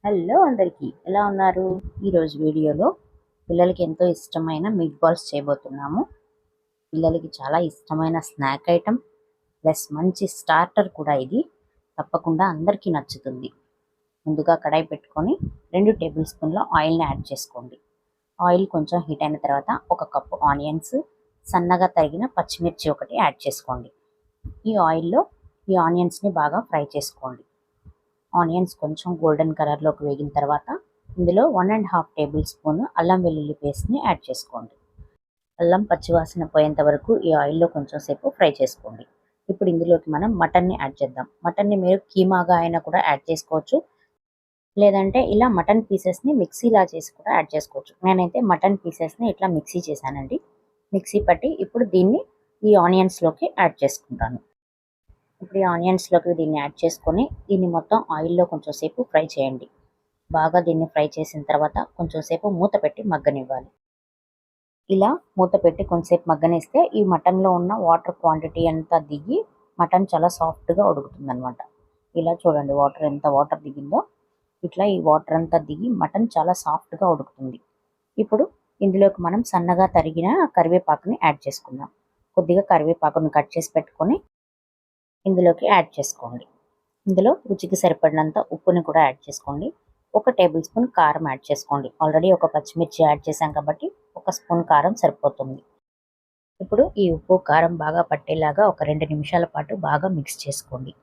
Hello అందరికీ, ఎలా ఉన్నారు? ఈరోజు వీడియోలో పిల్లలకి ఎంతో ఇష్టమైన మీట్ బాల్స్ చేయబోతున్నాము. పిల్లలకి చాలా ఇష్టమైన స్నాక్ ఐటమ్ ప్లస్ మంచి స్టార్టర్ కూడా. ఇది తప్పకుండా అందరికీ నచ్చుతుంది. ముందుగా కడాయి పెట్టుకొని 2 టేబుల్ స్పూన్ల ఆయిల్ని యాడ్ చేసుకోండి. ఆయిల్ కొంచెం హీట్ అయిన తర్వాత 1 కప్పు ఆనియన్స్, సన్నగా తరిగిన పచ్చిమిర్చి ఒకటి యాడ్ చేసుకోండి. ఈ ఆయిల్లో ఈ ఆనియన్స్ని బాగా ఫ్రై చేసుకోండి. ఆనియన్స్ కొంచెం గోల్డెన్ కలర్లోకి వేగిన తర్వాత ఇందులో 1½ టేబుల్ స్పూన్ అల్లం వెల్లుల్లి పేస్ట్ని యాడ్ చేసుకోండి. అల్లం పచ్చివాసన పోయేంత వరకు ఈ ఆయిల్లో కొంచెం సేపు ఫ్రై చేసుకోండి. ఇప్పుడు ఇందులోకి మనం మటన్ని యాడ్ చేద్దాం. మటన్ని మీరు కీమాగా అయినా కూడా యాడ్ చేసుకోవచ్చు, లేదంటే ఇలా మటన్ పీసెస్ని మిక్సీలా చేసి కూడా యాడ్ చేసుకోవచ్చు. నేనైతే మటన్ పీసెస్ని ఇట్లా మిక్సీ చేశానండి. మిక్సీ పట్టి ఇప్పుడు దీన్ని ఈ ఆనియన్స్లోకి యాడ్ చేసుకుంటాను. ఇప్పుడు ఈ ఆనియన్స్లోకి దీన్ని యాడ్ చేసుకొని దీన్ని మొత్తం ఆయిల్లో కొంచెం సేపు ఫ్రై చేయండి. బాగా దీన్ని ఫ్రై చేసిన తర్వాత కొంచెం సేపు మూత పెట్టి మగ్గనివ్వాలి. ఇలా మూత పెట్టి కొంచెంసేపు మగ్గనిస్తే ఈ మటన్లో ఉన్న వాటర్ క్వాంటిటీ అంతా దిగి మటన్ చాలా సాఫ్ట్గా ఉడుకుతుందనమాట. ఇలా చూడండి, ఎంత వాటర్ దిగిందో. ఇట్లా ఈ వాటర్ అంతా దిగి మటన్ చాలా సాఫ్ట్గా ఉడుకుతుంది. ఇప్పుడు ఇందులోకి మనం సన్నగా తరిగిన కరివేపాకుని యాడ్ చేసుకుందాం. కొద్దిగా కరివేపాకుని కట్ చేసి పెట్టుకొని ఇందులోకి యాడ్ చేసుకోండి. ఇందులో రుచికి సరిపడినంత ఉప్పుని కూడా యాడ్ చేసుకోండి. 1 టేబుల్ స్పూన్ కారం యాడ్ చేసుకోండి. ఆల్రెడీ ఒక పచ్చిమిర్చి యాడ్ చేసాం కాబట్టి 1 స్పూన్ కారం సరిపోతుంది. ఇప్పుడు ఈ ఉప్పు కారం బాగా పట్టేలాగా ఒక 2 నిమిషాల పాటు బాగా మిక్స్ చేసుకోండి.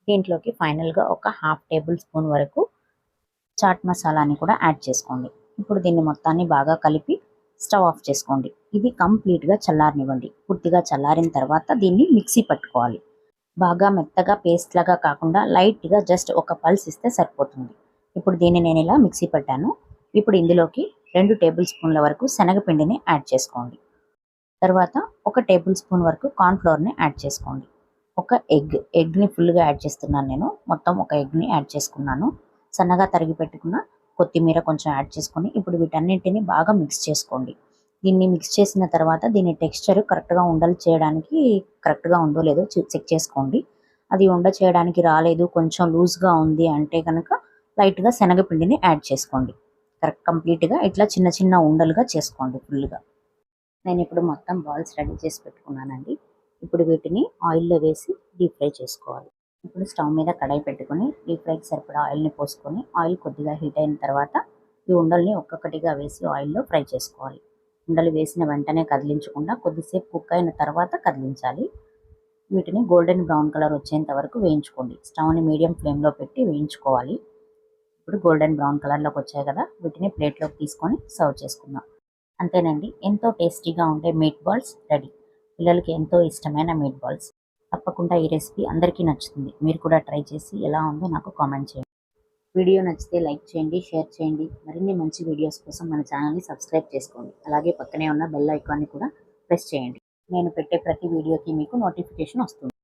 దీంట్లోకి ఫైనల్గా 1/2 టేబుల్ స్పూన్ వరకు చాట్ మసాలాని కూడా యాడ్ చేసుకోండి. ఇప్పుడు దీన్ని మొత్తాన్ని బాగా కలిపి స్టవ్ ఆఫ్ చేసుకోండి. ఇది కంప్లీట్గా చల్లారనివ్వండి. పూర్తిగా చల్లారిన తర్వాత దీన్ని మిక్సీ పట్టుకోవాలి. బాగా మెత్తగా పేస్ట్ లాగా కాకుండా లైట్గా జస్ట్ ఒక పల్స్ ఇస్తే సరిపోతుంది. ఇప్పుడు దీన్ని నేను ఇలా మిక్సీ పట్టాను. ఇప్పుడు ఇందులోకి 2 టేబుల్ స్పూన్ల వరకు శనగపిండిని యాడ్ చేసుకోండి. తర్వాత 1 టేబుల్ స్పూన్ వరకు కార్న్ఫ్లోర్ని యాడ్ చేసుకోండి. ఒక ఎగ్ని ఫుల్గా యాడ్ చేస్తున్నాను నేను. మొత్తం ఒక ఎగ్ని యాడ్ చేసుకున్నాను. సన్నగా తరిగి పెట్టుకున్న కొత్తిమీర కొంచెం యాడ్ చేసుకొని ఇప్పుడు వీటన్నింటిని బాగా మిక్స్ చేసుకోండి. దీన్ని మిక్స్ చేసిన తర్వాత దీని టెక్స్చర్ కరెక్ట్గా ఉండలు చేయడానికి కరెక్ట్గా ఉందో లేదో చెక్ చేసుకోండి. అది ఉండ చేయడానికి రాలేదు, కొంచెం లూజ్గా ఉంది అంటే కనుక లైట్గా శనగపిండిని యాడ్ చేసుకోండి. కంప్లీట్గా ఇట్లా చిన్న చిన్న ఉండలుగా చేసుకోండి ఫుల్గా. నేను ఇప్పుడు మొత్తం బాల్స్ రెడీ చేసి పెట్టుకున్నానండి. ఇప్పుడు వీటిని ఆయిల్లో వేసి డీప్ ఫ్రై చేసుకోవాలి. ఇప్పుడు స్టవ్ మీద కడాయి పెట్టుకొని డీప్ ఫ్రైకి సరిపడా ఆయిల్ని పోసుకొని ఆయిల్ కొద్దిగా హీట్ అయిన తర్వాత ఈ ఉండల్ని ఒక్కొక్కటిగా వేసి ఆయిల్లో ఫ్రై చేసుకోవాలి. ఉండలు వేసిన వెంటనే కదిలించకుండా కొద్దిసేపు కుక్ అయిన తర్వాత కదిలించాలి. వీటిని గోల్డెన్ బ్రౌన్ కలర్ వచ్చేంత వరకు వేయించుకోండి. స్టవ్ని మీడియం ఫ్లేమ్లో పెట్టి వేయించుకోవాలి. ఇప్పుడు గోల్డెన్ బ్రౌన్ కలర్లోకి వచ్చాయి కదా, వీటిని ప్లేట్లోకి తీసుకొని సర్వ్ చేసుకుందాం. అంతేనండి, ఎంతో టేస్టీగా ఉండే మీట్ బాల్స్ రెడీ. పిల్లలకి ఎంతో ఇష్టమైన మీట్ బాల్స్. తప్పకుండా ఈ రెసిపీ అందరికీ నచ్చుతుంది. మీరు కూడా ట్రై చేసి ఎలా ఉందో నాకు కామెంట్ చేయండి. వీడియో నచ్చితే లైక్ చేయండి, షేర్ చేయండి. మరిన్ని మంచి వీడియోస్ కోసం మన ఛానల్ని సబ్స్క్రైబ్ చేసుకోండి. అలాగే పక్కనే ఉన్న బెల్ ఐకాన్ని కూడా ప్రెస్ చేయండి. నేను పెట్టే ప్రతి వీడియోకి మీకు నోటిఫికేషన్ వస్తుంది.